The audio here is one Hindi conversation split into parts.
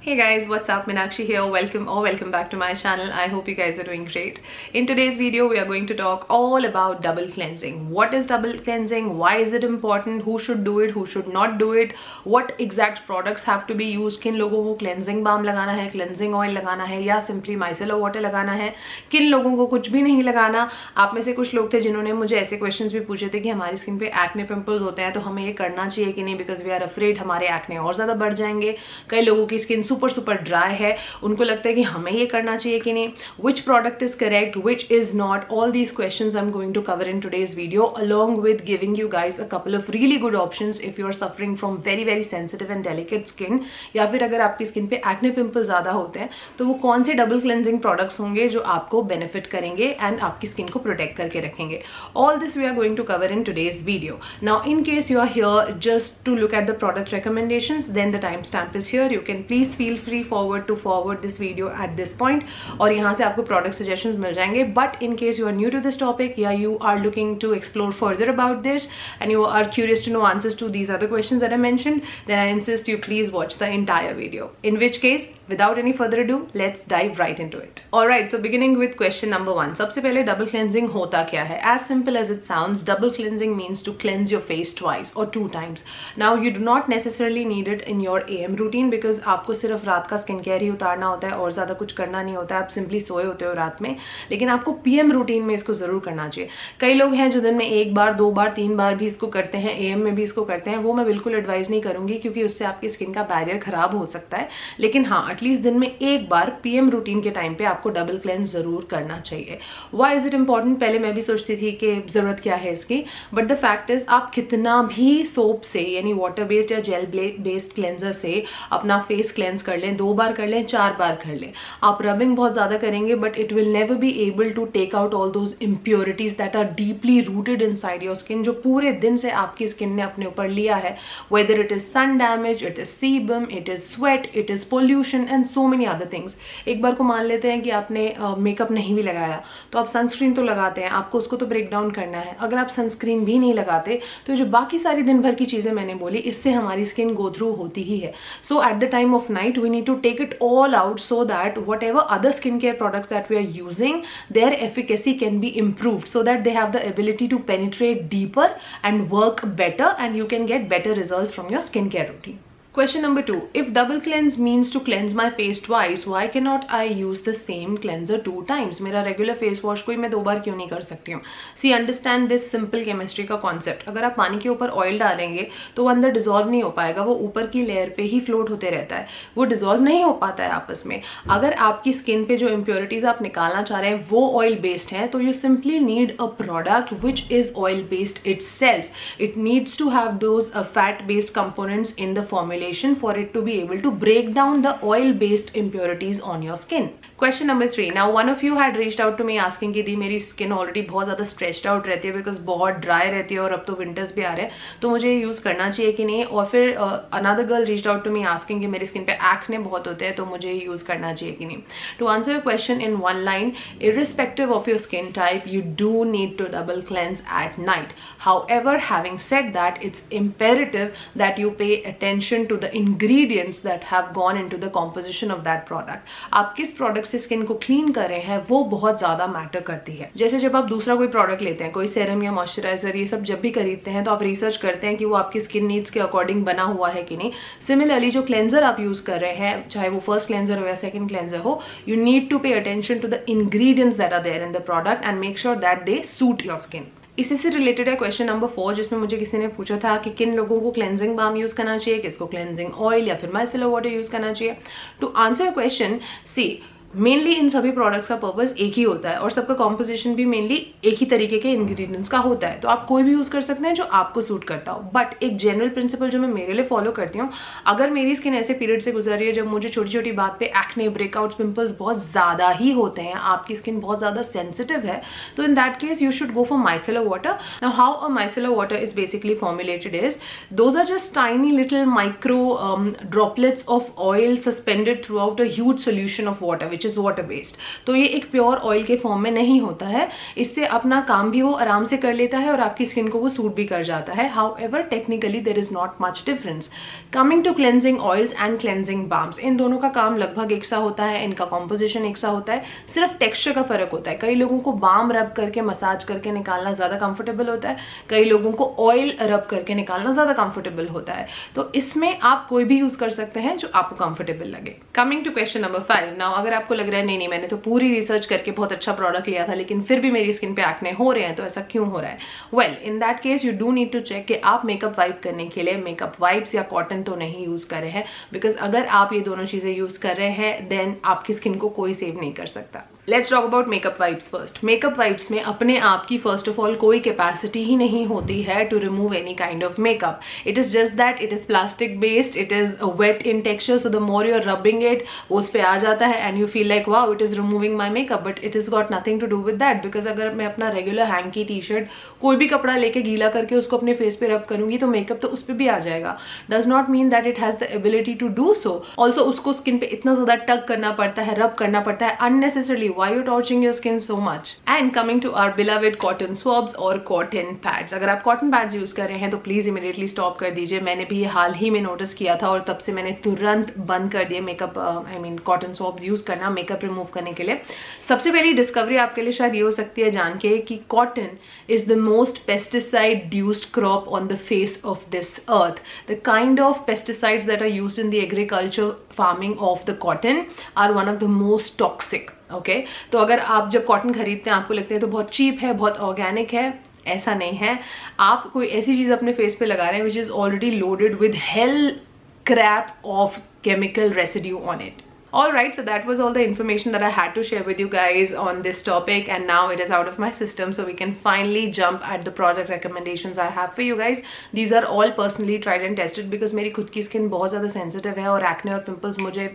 Hey guys, what's up? Meenakshi here. Welcome back to my channel. I hope you guys are doing great. In today's video, we are going to talk all about double cleansing. What is double cleansing? Why is it important? Who should do it? Who should not do it? What exact products have to be used? किन लोगों को cleansing balm लगाना है, cleansing oil लगाना है या simply micellar water लगाना है? किन लोगों को कुछ भी नहीं लगाना? आप में से कुछ लोग थे जिन्होंने मुझे ऐसे क्वेश्चंस भी पूछे थे कि हमारी स्किन पे एक्ने पिंपल्स होते हैं तो हमें ये करना चाहिए कि नहीं, बिकॉज वी आर अफ्रेड हमारे एक्ने और ज्यादा बढ़ जाएंगे. कई लोगों की स्किन सुपर ड्राई है, उनको लगता है कि हमें ये करना चाहिए कि नहीं. Which product is correct, which is not, all these questions I am going to cover in today's video along with giving you guys a couple of really good options if you are suffering from very sensitive and delicate skin, या फिर अगर आपकी स्किन पे एक्ने पिंपल ज्यादा होते हैं तो वो कौन से डबल क्लेंजिंग प्रोडक्ट्स होंगे जो आपको बेनिफिट करेंगे एंड आपकी स्किन को प्रोटेक्ट करके रखेंगे. All this we are going to cover in today's video. Now in case you are here just to look at the product recommendations, then the timestamp is here. You can please feel free forward this video at this point और यहाँ से आपको product suggestions मिल जाएंगे. But in case you are new to this topic या you are looking to explore further about this and you are curious to know answers to these other questions that I mentioned, then I insist you please watch the entire video. In which case, without any further ado, let's dive right into it. Alright, so beginning with question number 1. सबसे पहले double cleansing होता क्या है? As simple as it sounds, double cleansing means to cleanse your face twice or 2 times. Now you do not necessarily need it in your AM routine because आपको सिर्फ रात का स्किन केयर ही उतारना होता है और ज़्यादा कुछ करना नहीं होता है. आप सिंपली सोए होते हो रात में, लेकिन आपको PM रूटीन में इसको ज़रूर करना चाहिए. कई लोग हैं जो दिन में 1 बार 2 बार 3 बार भी इसको करते हैं, AM में भी इसको करते हैं. वो मैं बिल्कुल एडवाइज नहीं करूँगी क्योंकि उससे आपकी स्किन का बैरियर खराब हो सकता है. लेकिन हाँ, एटलीस्ट दिन में 1 बार PM रूटीन के टाइम पे आपको डबल क्लेंस जरूर करना चाहिए. Why is it important? पहले मैं भी सोचती थी कि जरूरत क्या है इसकी, बट द फैक्ट इज आप कितना भी सोप से यानी वाटर बेस्ड या जेल बेस्ड क्लेंजर से अपना फेस क्लेंस कर लें, 2 बार कर लें, 4 बार कर लें, आप रबिंग बहुत ज्यादा करेंगे but it will never be able to take out all those impurities that are deeply rooted inside your skin, जो पूरे दिन से आपकी स्किन ने अपने ऊपर लिया है. Whether it is sun damage, it is sebum, it is sweat, it is pollution and so many other things. एक बार को मान लेते हैं कि आपने मेकअप नहीं भी लगाया तो आप सनस्क्रीन तो लगाते हैं, आपको उसको तो ब्रेक डाउन करना है. अगर आप सनस्क्रीन भी नहीं लगाते तो जो बाकी सारी दिन भर की चीजें मैंने बोली, इससे हमारी स्किन गो थ्रू होती ही है. So at the time of night we need to take it all out so that whatever other skin care products that we are using, their efficacy can be improved so that they have the ability to penetrate deeper and work better and you can get better results from your skin care routine. Question number 2. If double cleanse means to cleanse my face twice, why cannot I use the same cleanser 2 times? मेरा regular face wash को ही मैं 2 बार क्यों नहीं कर सकती हूँ? See, understand this simple chemistry का concept. अगर आप पानी के ऊपर ऑयल डालेंगे तो वो अंदर डिजोल्व नहीं हो पाएगा, वो ऊपर की लेयर पे ही फ्लोट होते रहता है, वो डिजोल्व नहीं हो पाता है आपस में. अगर आपकी स्किन पे जो इम्प्योरिटीज आप निकालना चाह रहे हैं वो ऑयल बेस्ड हैं तो you simply need a product which is oil based itself. It needs to have those fat based components in the formula for it to be able to break down the oil based impurities on your skin. Question number 3. Now one of you had reached out to me asking कि दी मेरी स्किन ऑलरेडी बहुत ज़्यादा स्ट्रेच्ड आउट रहती है बिकॉज बहुत ड्राई रहती है और अब तो विंटर्स भी आ रहे हैं, तो मुझे यूज़ करना चाहिए कि नहीं. और फिर another girl reached out to me asking कि मेरी स्किन पे एक्ने बहुत होते हैं तो मुझे यूज़ करना चाहिए कि नहीं. To answer your question in one line, irrespective of your skin type, you do need to double cleanse at night. However, having said that, it's imperative that you pay attention to the ingredients that have gone into the composition of that product. आप किस प्रोडक्ट से स्किन को क्लीन कर रहे हैं वो बहुत ज्यादा मैटर करती है. जैसे जब आप दूसरा कोई प्रोडक्ट लेते हैं, कोई सेरम या मॉइस्चराइजर, ये सब जब भी खरीदते हैं तो आप रिसर्च करते हैं कि वो आपकी स्किन नीड्स के अकॉर्डिंग बना हुआ है कि नहीं. सिमिलरली जो क्लेंजर आप यूज कर रहे हैं, चाहे वो फर्स्ट क्लेंजर हो या सेकंड क्लेंजर हो, you need to pay attention to the ingredients that are there in the product and make sure that they suit your skin. इसी से रिलेटेड है क्वेश्चन नंबर 4, जिसमें मुझे किसी ने पूछा था कि किन लोगों को क्लेंजिंग बाम यूज करना चाहिए, किसको क्लेंजिंग ऑयल या फिर माइसेलर वाटर यूज करना चाहिए. To answer question, see mainly इन सभी प्रोडक्ट्स का पर्पस एक ही होता है और सबका कॉम्पोजिशन भी मेनली एक ही तरीके के इंग्रेडिएंट्स का होता है, तो आप कोई भी यूज कर सकते हैं जो आपको सूट करता हो. बट एक जनरल प्रिंसिपल जो मैं मेरे लिए फॉलो करती हूँ, अगर मेरी स्किन ऐसे पीरियड से गुजर रही है जब मुझे छोटी छोटी बात पे एक्ने, ब्रेकआउट्स, पिंपल्स बहुत ज्यादा ही होते हैं, आपकी स्किन बहुत ज्यादा सेंसिटिव है, तो in that case you should go for micellar water. Now how a micellar water is basically formulated is, those are just tiny little micro droplets of oil suspended throughout a huge solution of water which which is water based. तो ये एक प्योर ऑयल के फॉर्म में नहीं होता है, इससे अपना काम भी वो आराम से कर लेता है और आपकी स्किन को वो सूट भी कर जाता है। However technically there is not much difference. Coming to cleansing oils and cleansing balms, इन दोनों का काम लगभग एक सा होता है, इनका कॉम्पोजिशन एक सा होता है, सिर्फ टेक्सचर का फर्क होता है। कई लोगों को बाम रब करके मसाज करके निकालना ज्यादा कंफर्टेबल होता है, कई लोगों को ऑयल रब करके निकालना ज्यादा कंफर्टेबल होता है। तो इसमें आप कोई भी यूज कर सकते हैं जो आपको कंफर्टेबल लगे। Coming to question number 5, now अगर आपको लग रहा है नहीं मैंने तो पूरी रिसर्च करके बहुत अच्छा प्रोडक्ट लिया था लेकिन फिर भी मेरी स्किन पे एक्ने हो रहे हैं, तो ऐसा क्यों हो रहा है? Well, in that case you do need to check कि आप मेकअप वाइप करने के लिए मेकअप वाइप्स या कॉटन तो नहीं यूज कर रहे हैं, बिकॉज अगर आप ये दोनों चीजें यूज कर रहे हैं देन आपकी स्किन को कोई सेव नहीं कर सकता। Let's talk about makeup wipes first. Makeup wipes में अपने आप की फर्स्ट ऑफ ऑल कोई कैपेसिटी ही नहीं होती है to remove any kind of makeup. It is just that it is plastic based, it is wet in texture, so the more you are rubbing it वो उस पे आ जाता है and you feel like wow it is removing my makeup, but it is got nothing to do with that. Because अगर मैं अपना रेगुलर हैंकी टी शर्ट कोई भी कपड़ा लेके गीला करके उसको अपने फेस पे रब करूंगी तो मेकअप तो उस पर भी आ जाएगा। Does not mean that it has the ability to do so. Also उसको स्किन पे इतना ज्यादा टग करना पड़ता है, रब करना पड़ता है unnecessarily. Why you torturing your skin so much? And coming to our beloved cotton swabs और cotton pads, अगर आप cotton pads यूज कर रहे हैं तो प्लीज इमीडिएटली स्टॉप कर दीजिए। मैंने भी ये हाल ही में नोटिस किया था और तब से मैंने तुरंत बंद कर दिया मेकअप कॉटन स्वॉब्स यूज करना मेकअप रिमूव करने के लिए। सबसे पहली डिस्कवरी आपके लिए शायद ये हो सकती है जान के कि cotton is the most pesticide used crop on the face of this earth. The kind of pesticides that are used in the agriculture farming of the cotton are one of the most toxic. Okay, तो अगर आप जब कॉटन खरीदते हैं आपको लगता है तो बहुत चीप है, बहुत ऑर्गेनिक है, ऐसा नहीं है। आप कोई ऐसी चीज अपने फेस पे लगा रहे हैं which is already loaded with hell crap of chemical residue on it. Alright, so that was all the information that I had to share with you guys on this topic, and now it is out of my system, so we can finally jump at the product recommendations I have for you guys. These are all personally tried and tested because मेरी खुद की स्किन बहुत ज़्यादा सेंसिटिव है और एक्ने और पिंपल्स मुझे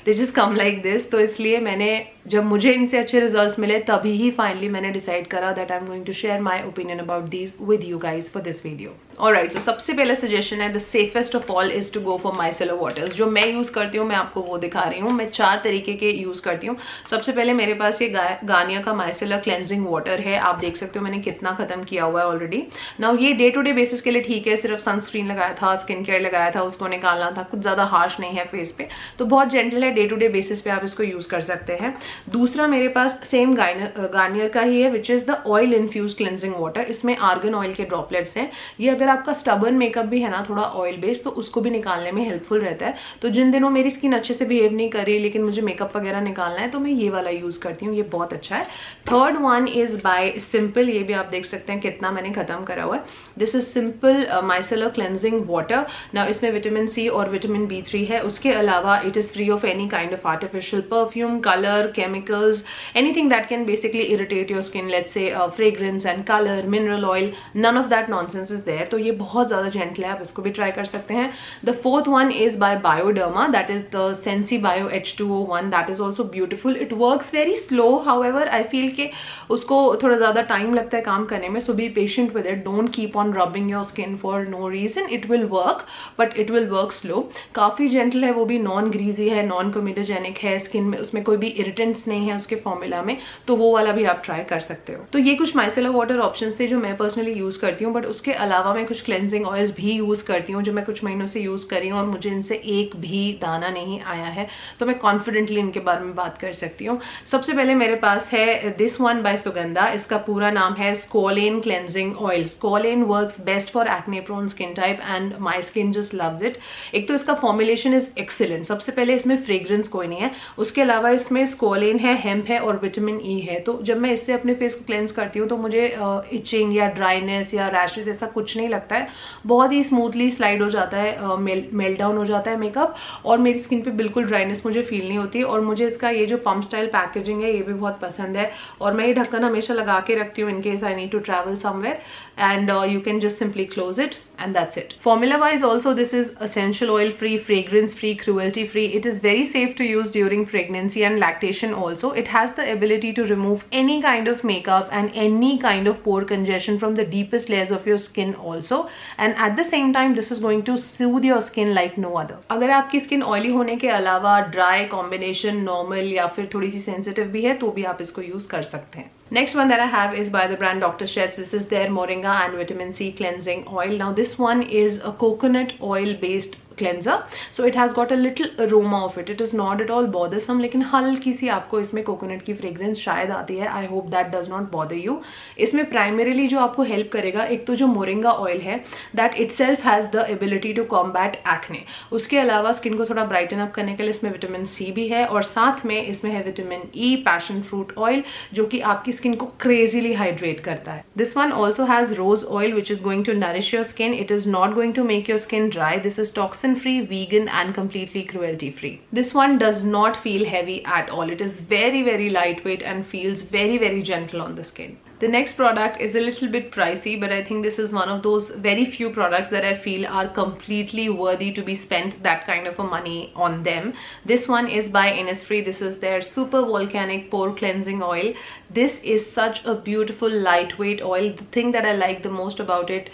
they just come like this, तो इसलिए मैंने जब मुझे इनसे अच्छे रिजल्ट्स मिले तभी ही फाइनली मैंने डिसाइड करा that I am going to share my opinion about these with you guys for this video. Alright, so सबसे पहला सजेशन है the safest of all is to go for micellar waters. जो मैं यूज करती हूँ मैं आपको वो दिखा रही हूँ। मैं 4 तरीके के यूज करती हूँ। सबसे पहले मेरे पास ये गार्नियर का माइसेलर क्लेंजिंग वाटर है। आप देख सकते हो मैंने कितना खत्म किया हुआ है ऑलरेडी। नाउ ये डे टू डे बेसिस के लिए ठीक है, सिर्फ सनस्क्रीन लगाया था, स्किन केयर लगाया था, उसको निकालना था, कुछ ज्यादा हार्श नहीं है फेस पे, तो बहुत जेंटल है, डे टू डे बेसिस पे आप इसको यूज कर सकते हैं। दूसरा मेरे पास सेम गार्नियर का ही है which is the oil infuse cleansing water. इसमें आर्गन ऑयल के ड्रॉपलेट्स हैं। ये अगर आपका स्टबर्न मेकअप भी है ना थोड़ा ऑयल बेस्ड तो उसको भी निकालने में हेल्पफुल रहता है। तो जिन दिनों मेरी स्किन अच्छे से बिहेव नहीं कर रही लेकिन मुझे मेकअप वगैरह निकालना है तो मैं ये वाला यूज करती हूँ, ये बहुत अच्छा है। Third one is by simple, ये भी आप देख सकते हैं कितना मैंने खत्म करा हुआ है। This is simple micellar cleansing water. ना इसमें विटामिन सी और विटामिन B3 है। उसके अलावा it is free of any kind of artificial perfume, colour, chemicals, anything that can basically irritate your skin, let's say fragrance and color, mineral oil, none of that nonsense is there। तो ये बहुत ज़्यादा gentle है, आप इसको भी try कर सकते हैं। The fourth one is by Bioderma, that is the Sensi Bio H2O1, that is also beautiful. It works very slow, however I feel कि उसको थोड़ा ज़्यादा टाइम लगता है काम करने में, so be patient with it, don't keep on rubbing your skin for no reason, it will work but it will work slow। काफ़ी gentle है, वो भी non greasy है, non comedogenic है, स्किन में उसमें कोई भी irritants नहीं है उसके फॉर्मूला में, तो वो वाला भी आप ट्राई कर सकते हो। तो ये कुछ माइसेलर वाटर ऑप्शंस थे जो मैं पर्सनली यूज करती हूँ, बट उसके अलावा मैं कुछ क्लेंजिंग ऑयल्स भी यूज करती हूँ जो मैं कुछ महीनों से यूज कर रही हूँ और मुझे इनसे एक भी दाना नहीं आया है, तो मैं कॉन्फिडेंटली इनके बारे में बात कर सकती हूँ। सबसे पहले मेरे पास है दिस वन बाय सुगंधा। इसका पूरा नाम है squalane cleansing oil. Squalane works best for acne prone skin type and my skin just loves it. एक तो इसका फॉर्मुलेशन इज एक्सीलेंट। सबसे पहले इसमें फ्रेग्रेंस कोई नहीं है, उसके अलावा इसमें स्कोलेन है, हेम्प है और विटामिन ई है। तो जब मैं इससे अपने फेस को क्लेंस करती हूँ तो मुझे इचिंग या ड्राइनेस या रैशेस ऐसा कुछ नहीं लगता है। बहुत ही स्मूथली स्लाइड हो जाता है, मेल्ट डाउन हो जाता है मेकअप और मेरी स्किन पे बिल्कुल ड्राइनेस मुझे फील नहीं होती। और मुझे इसका ये जो पम्प स्टाइल पैकेजिंग है ये भी बहुत पसंद है और मैं ये ढक्कन हमेशा लगा के रखती हूँ in case I need to travel somewhere and you can just simply close it and that's it. Formula wise also, this is essential oil free, fragrance free, cruelty free. It is very safe to use during pregnancy and lactation also. It has the ability to remove any kind of makeup and any kind of pore congestion from the deepest layers of your skin also, and at the same time this is going to soothe your skin like no other. अगर आपकी स्किन ऑयली होने के अलावा ड्राई, कॉम्बिनेशन, नॉर्मल या फिर थोड़ी सी सेंसिटिव भी है तो भी आप इसको यूज कर सकते हैं. Next one that I have is by the brand Dr. Sheth's. This is their Moringa and Vitamin C Cleansing Oil. Now this one is a coconut oil based cleanser, so it has got a little aroma of it. It is not at all bothersome, लेकिन हल्की सी आपको इसमें कोकोनट की फ्रेग्रेंस शायद आती है. I hope that does not bother you. इसमें प्राइमरीली जो आपको हेल्प करेगा, एक तो जो मोरिंगा ऑयल है that itself has the ability to combat acne. उसके अलावा स्किन को थोड़ा ब्राइटन अप करने के लिए इसमें विटामिन सी भी है, और साथ में इसमें है vitamin E, passion fruit oil, जो कि आपकी स्किन को क्रेजीली हाइड्रेट करता है. This one also has rose oil which is going to nourish your skin. It is not going to make your skin dry. This is toxin free, vegan and completely cruelty free. This one does not feel heavy at all. It is very lightweight and feels very gentle on the skin. The next product is a little bit pricey, but I think this is one of those very few products that I feel are completely worthy to be spent that kind of a money on them. This one is by Innisfree. This is their Super Volcanic Pore Cleansing Oil. This is such a beautiful lightweight oil. The thing that I like the most about it,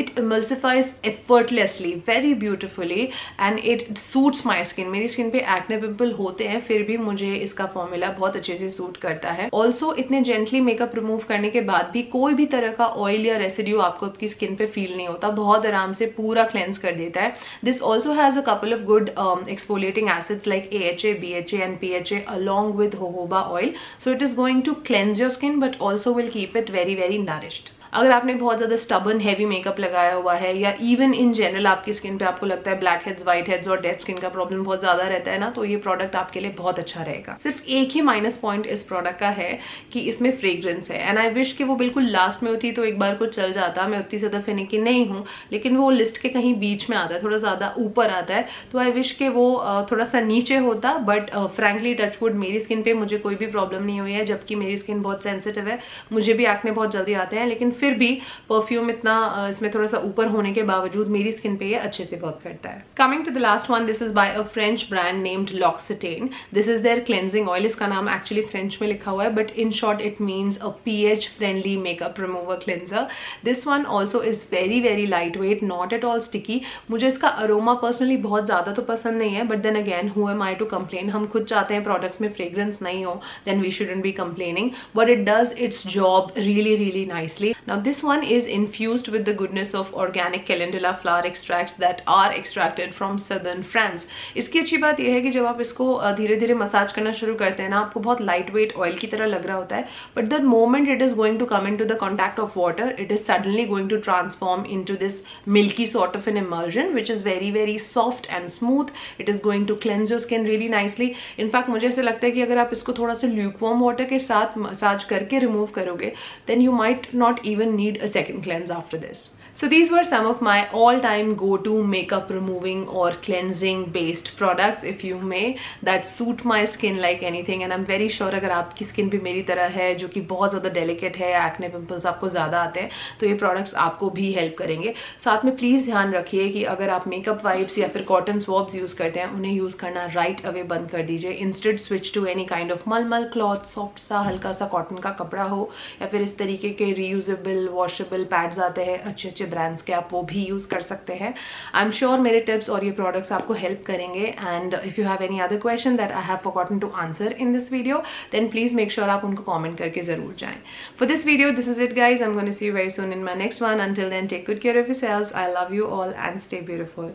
it emulsifies effortlessly, very beautifully, and it suits my skin. मेरी स्किन पे एक्ने पिंपल होते हैं, फिर भी मुझे इसका फॉर्मूला बहुत अच्छे से सूट करता है. ऑल्सो इतने जेंटली मेकअप रिमूव करने के बाद भी कोई भी तरह का ऑयल या रेसिड्यू आपको आपकी स्किन पे फील नहीं होता. बहुत आराम से पूरा क्लेंस कर देता है. This also has a couple of good exfoliating acids like AHA, BHA and PHA along with jojoba oil. So it is going to cleanse your skin but also will keep it very nourished. अगर आपने बहुत ज़्यादा स्टबर्न हैवी मेकअप लगाया हुआ है, या इवन इन जनरल आपकी स्किन पे आपको लगता है ब्लैक हेड्स, वाइट हेड्स और डेड स्किन का प्रॉब्लम बहुत ज़्यादा रहता है ना, तो ये प्रोडक्ट आपके लिए बहुत अच्छा रहेगा. सिर्फ एक ही माइनस पॉइंट इस प्रोडक्ट का है कि इसमें फ्रेग्रेंस है, एंड आई विश कि वो बिल्कुल लास्ट में होती तो एक बार को चल जाता. मैं उतनी ज़्यादा फिनिकी नहीं हूँ, लेकिन वो लिस्ट के कहीं बीच में आता है, थोड़ा ज़्यादा ऊपर आता है, तो आई विश कि वो थोड़ा सा नीचे होता. बट फ्रैंकली टचवुड मेरी स्किन पे मुझे कोई भी प्रॉब्लम नहीं हुई है, जबकि मेरी स्किन बहुत सेंसिटिव है, मुझे भी एक्ने बहुत जल्दी आते हैं, लेकिन फिर भी परफ्यूम इतना इसमें थोड़ा सा ऊपर होने के बावजूद मेरी स्किन पे ये अच्छे से वर्क करता है. Coming to the last one, this is by a French brand named L'Occitane. This is their cleansing oil. इसका नाम एक्चुअली फ्रेंच में लिखा हुआ है, but in short it means a pH friendly makeup remover cleanser. This one also is very light weight, not at all sticky. मुझे इसका अरोमा पर्सनली बहुत ज्यादा तो पसंद नहीं है, but then again who am I to complain. हम खुद चाहते हैं प्रोडक्ट्स में फ्रेग्रेंस नहीं हो, then we shouldn't be complaining, but it does its job really nicely. Now this one is infused with the goodness of organic calendula flower extracts that are extracted from southern France. इसकी अच्छी बात यह है कि जब आप इसको धीरे धीरे मसाज करना शुरू करते हैं ना, आपको बहुत लाइट वेट ऑयल की तरह लग रहा होता है, but the moment it is going to come in to the contact of water, it is suddenly going to transform in to this milky sort of an emulsion which is very soft and smooth. It is going to cleanse your skin really nicely. In fact मुझे ऐसे लगता है कि अगर आप इसको थोड़ा सा ल्यूकवार्म वाटर के साथ मसाज करके रिमूव करोगे, then you might not even need a second cleanse after this. So these were some of my all-time go-to makeup removing or cleansing based products, if you may, that suit my skin like anything. And I'm very sure अगर आपकी स्किन भी मेरी तरह है, जो कि बहुत ज़्यादा डेलिकेट है, एक्ने पिंपल्स आपको ज़्यादा आते हैं, तो ये प्रोडक्ट्स आपको भी हेल्प करेंगे. साथ में प्लीज़ ध्यान रखिए कि अगर आप मेकअप वाइप्स या फिर कॉटन स्वॉब्स यूज़ करते हैं, उन्हें यूज़ करना राइट अवे बंद कर दीजिए. Instead switch to any kind of malmal cloth, soft सा हल्का सा कॉटन का कपड़ा हो, या फिर इस तरीके के रीयूजेबल वॉशेबल पैड्स आते हैं अच्छे ब्रांड्स के, आप वो भी यूज कर सकते हैं. आई एम श्योर मेरे टिप्स और ये प्रोडक्ट्स आपको हेल्प करेंगे. And if you have any other question that I have forgotten to answer in this video, then please make sure आप उनको कमेंट करके जरूर जाएं. For this video this is it guys. I am going to see you very soon in my next one. Until then take good care of yourselves. I love you all and stay beautiful.